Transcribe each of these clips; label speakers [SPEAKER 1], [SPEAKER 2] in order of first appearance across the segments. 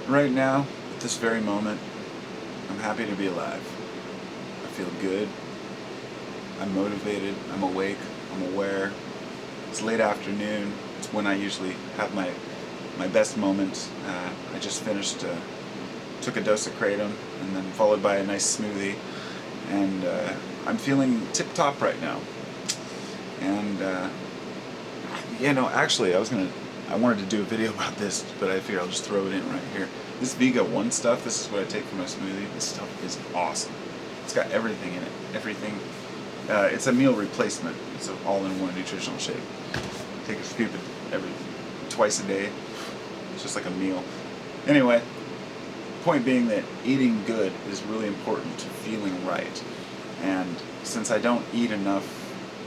[SPEAKER 1] Right now, at this very moment, I'm happy to be alive. I feel good. I'm motivated. I'm awake. I'm aware. It's late afternoon. It's when I usually have my best moments. I just finished, took a dose of kratom, and then followed by a nice smoothie, and I'm feeling tip top right now. And actually, I wanted to do a video about this, but I figure I'll just throw it in right here. This Vega One stuff, this is what I take for my smoothie. This stuff is awesome. It's got everything in it. Everything. It's a meal replacement. It's an all-in-one nutritional shake. Take a scoop twice a day. It's just like a meal. Anyway, point being that eating good is really important to feeling right. And since I don't eat enough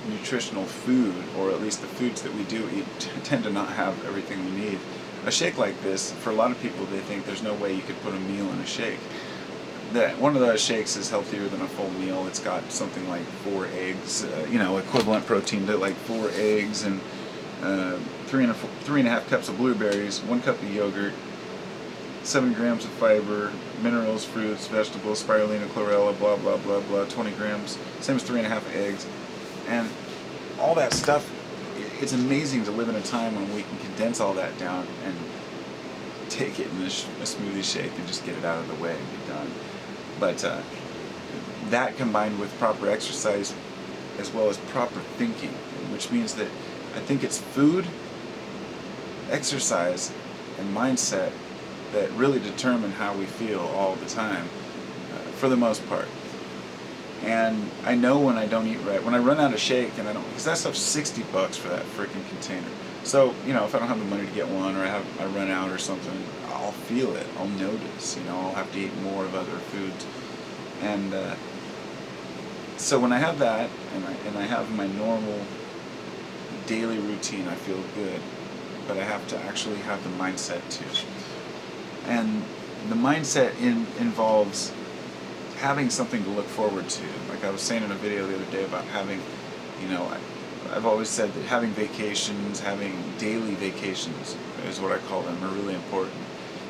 [SPEAKER 1] nutritional food, or at least the foods that we do eat tend to not have everything we need, a shake like this, for a lot of people, they think there's no way you could put a meal in a shake. One of those shakes is healthier than a full meal. It's got something like 4 eggs, equivalent protein to like 4 eggs, and 3.5 cups of blueberries, 1 cup of yogurt, 7 grams of fiber, minerals, fruits, vegetables, spirulina, chlorella, blah, blah, blah, blah, 20 grams, same as 3.5 eggs. And all that stuff, it's amazing to live in a time when we can condense all that down and take it in a smoothie shake and just get it out of the way and be done. But that combined with proper exercise as well as proper thinking, which means that I think it's food, exercise, and mindset that really determine how we feel all the time, for the most part. And I know when I don't eat right, when I run out of shake, and I don't, because that stuff's $60 for that freaking container. So, if I don't have the money to get one, or I run out or something, I'll feel it, I'll notice, I'll have to eat more of other foods. And so when I have that, and I have my normal daily routine, I feel good. But I have to actually have the mindset too. And the mindset involves having something to look forward to. Like I was saying in a video the other day about having, I've always said that having vacations, having daily vacations is what I call them, are really important.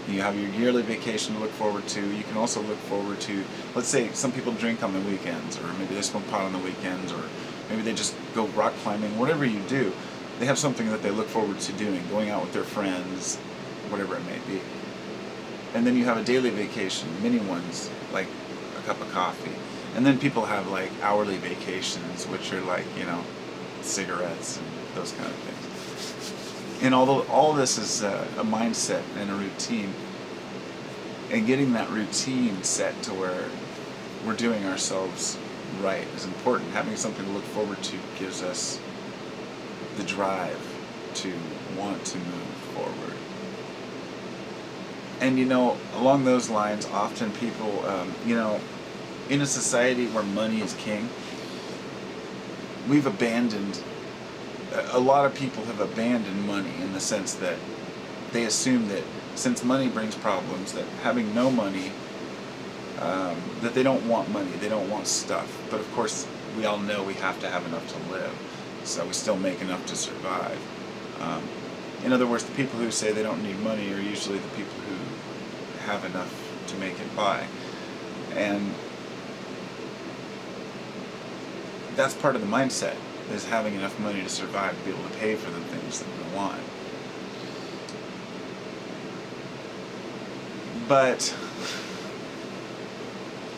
[SPEAKER 1] You have your yearly vacation to look forward to. You can also look forward to, let's say some people drink on the weekends, or maybe they smoke pot on the weekends, or maybe they just go rock climbing. Whatever you do, they have something that they look forward to doing, going out with their friends, whatever it may be. And then you have a daily vacation, mini ones, like a cup of coffee. And then people have like hourly vacations, which are like, cigarettes and those kind of things. And although all this is a mindset and a routine, and getting that routine set to where we're doing ourselves right is important. Having something to look forward to gives us the drive to want to move forward. And along those lines, often people, in a society where money is king, we've abandoned, a lot of people have abandoned money in the sense that they assume that since money brings problems, that having no money, that they don't want money, they don't want stuff. But of course, we all know we have to have enough to live, so we still make enough to survive. In other words, the people who say they don't need money are usually the people who have enough to make it by. And that's part of the mindset, is having enough money to survive, to be able to pay for the things that we want. But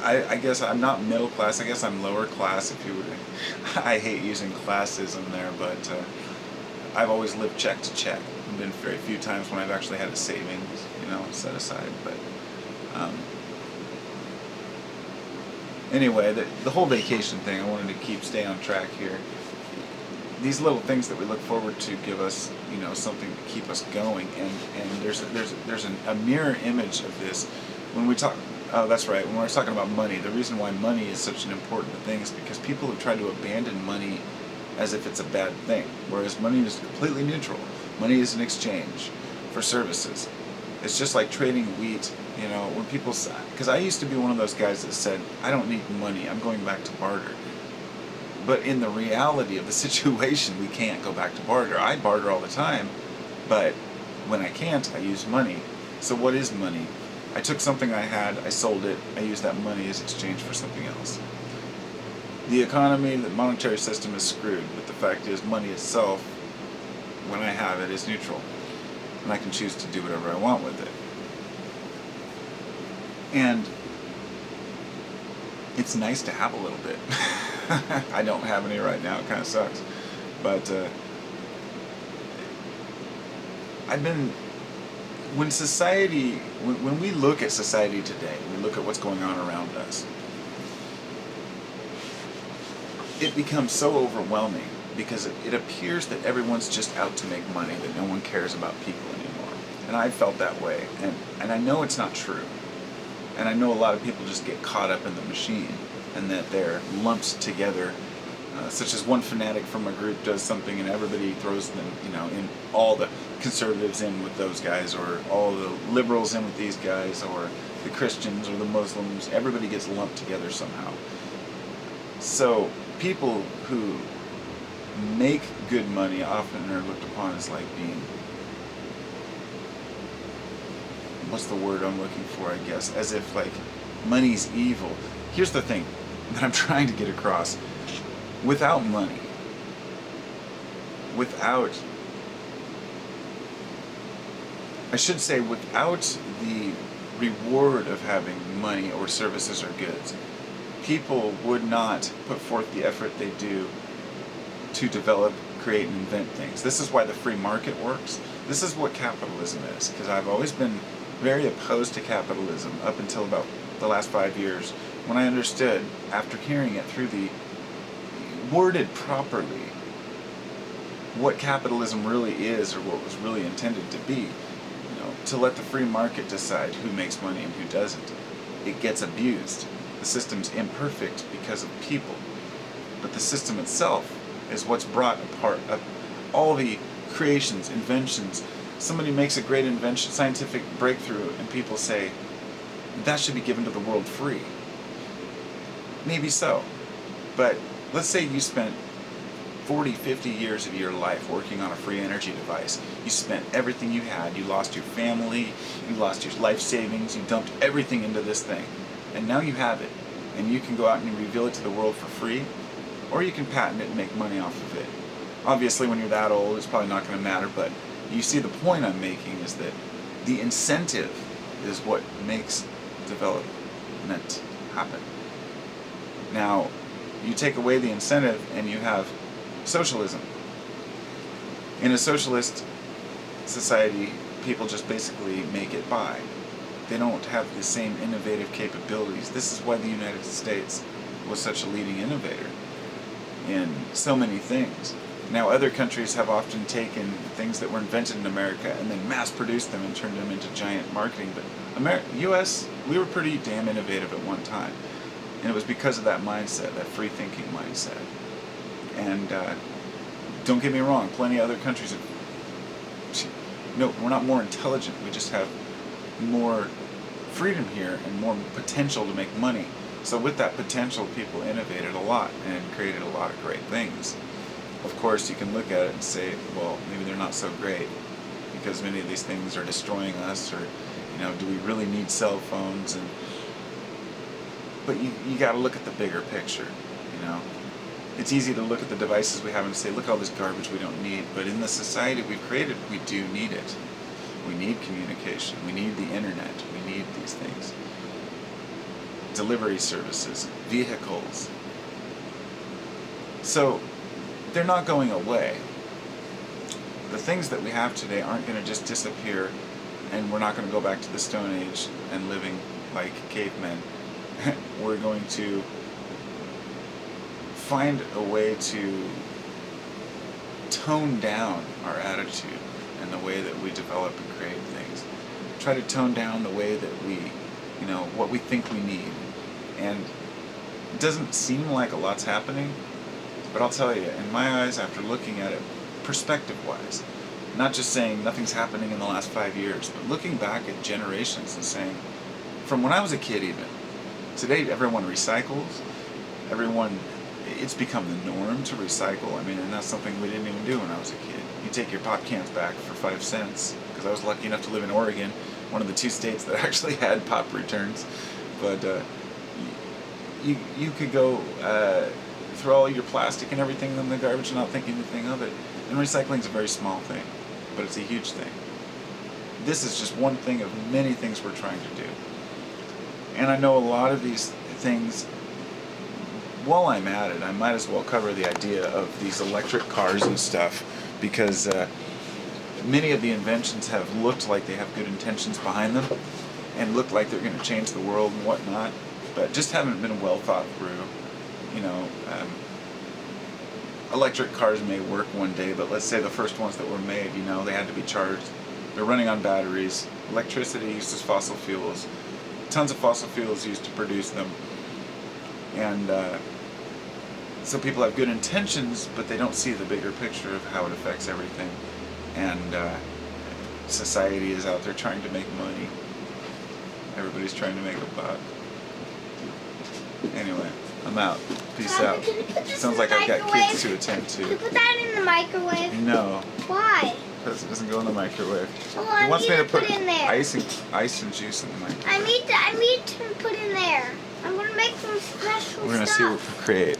[SPEAKER 1] I guess I'm not middle class. I guess I'm lower class, if you would. I hate using classism there, but I've always lived check to check. There have been very few times when I've actually had a savings, set aside. But anyway, the whole vacation thing, I wanted to stay on track here. These little things that we look forward to give us, something to keep us going. And there's a mirror image of this when we talk. Oh, that's right. When we're talking about money, the reason why money is such an important thing is because people have tried to abandon money as if it's a bad thing, whereas money is completely neutral. Money is an exchange for services. It's just like trading wheat. When people say, because I used to be one of those guys that said, I don't need money, I'm going back to barter. But in the reality of the situation, we can't go back to barter. I barter all the time, but when I can't, I use money. So what is money? I took something I had, I sold it, I used that money as exchange for something else. The economy, the monetary system is screwed, but the fact is money itself, when I have it, is neutral. And I can choose to do whatever I want with it. And it's nice to have a little bit. I don't have any right now, it kind of sucks. But when we look at society today, we look at what's going on around us, it becomes so overwhelming because it appears that everyone's just out to make money, that no one cares about people anymore. And I felt that way, and I know it's not true. And I know a lot of people just get caught up in the machine, and that they're lumped together, such as one fanatic from a group does something and everybody throws them, in all the conservatives in with those guys, or all the liberals in with these guys, or the Christians or the Muslims. Everybody gets lumped together somehow. So people who make good money often are looked upon as like being, what's the word I'm looking for, I guess, as if like money's evil. Here's the thing that I'm trying to get across. Without money, without the reward of having money or services or goods, people would not put forth the effort they do to develop, create, and invent things. This is why the free market works. This is what capitalism is, because I've always been very opposed to capitalism up until about the last 5 years, when I understood, after hearing it through the worded properly, what capitalism really is, or what it was really intended to be. To let the free market decide who makes money and who doesn't. It gets abused. The system's imperfect because of people, but the system itself is what's brought apart all the creations, inventions. Somebody makes a great invention, scientific breakthrough, and people say that should be given to the world free. Maybe so, but let's say you spent 40, 50 years of your life working on a free energy device. You spent everything you had. You lost your family, you lost your life savings, you dumped everything into this thing. And now you have it. And you can go out and reveal it to the world for free, or you can patent it and make money off of it. Obviously, when you're that old, it's probably not going to matter, but you see the point I'm making is that the incentive is what makes development happen. Now, you take away the incentive and you have socialism. In a socialist society, people just basically make it by. They don't have the same innovative capabilities. This is why the United States was such a leading innovator in so many things. Now, other countries have often taken things that were invented in America and then mass-produced them and turned them into giant marketing. But U.S., we were pretty damn innovative at one time. And it was because of that mindset, that free-thinking mindset. And don't get me wrong, plenty of other countries no, we're not more intelligent, we just have more freedom here and more potential to make money. So with that potential, people innovated a lot and created a lot of great things. Of course, you can look at it and say, well, maybe they're not so great because many of these things are destroying us, or do we really need cell phones? But you got to look at the bigger picture. It's easy to look at the devices we have and say, look at all this garbage we don't need. But in the society we've created, we do need it. We need communication. We need the internet. We need these things. Delivery services, vehicles. So they're not going away. The things that we have today aren't going to just disappear, and we're not going to go back to the Stone Age and living like cavemen. We're going to find a way to tone down our attitude and the way that we develop and create things. Try to tone down the way that we, what we think we need. And it doesn't seem like a lot's happening, but I'll tell you, in my eyes, after looking at it perspective-wise, not just saying nothing's happening in the last 5 years, but looking back at generations and saying, from when I was a kid even, today everyone recycles, it's become the norm to recycle. And that's something we didn't even do when I was a kid. You take your pop cans back for 5 cents, because I was lucky enough to live in Oregon. one of the 2 states that actually had pop returns. But you could go throw all your plastic and everything in the garbage and not think anything of it. And recycling is a very small thing, but it's a huge thing. This is just one thing of many things we're trying to do. And I know a lot of these things, while I'm at it, I might as well cover the idea of these electric cars and stuff, because many of the inventions have looked like they have good intentions behind them and look like they're going to change the world and whatnot, but just haven't been well thought through. You know, electric cars may work one day, but let's say the first ones that were made, you know, they had to be charged. They're running on batteries. Electricity uses fossil fuels. Tons of fossil fuels used to produce them. And so people have good intentions, but they don't see the bigger picture of how it affects everything. And society is out there trying to make money. Everybody's trying to make a buck. Anyway, I'm out. Peace out. Sounds like I've got kids to attend to.
[SPEAKER 2] Can you put that in the microwave?
[SPEAKER 1] No.
[SPEAKER 2] Why?
[SPEAKER 1] Because it doesn't go in the microwave.
[SPEAKER 2] Well,
[SPEAKER 1] He wants me to put
[SPEAKER 2] in there.
[SPEAKER 1] ice and juice in the microwave.
[SPEAKER 2] I need to put in there. I'm gonna make some special
[SPEAKER 1] We're going to
[SPEAKER 2] stuff.
[SPEAKER 1] see what we create.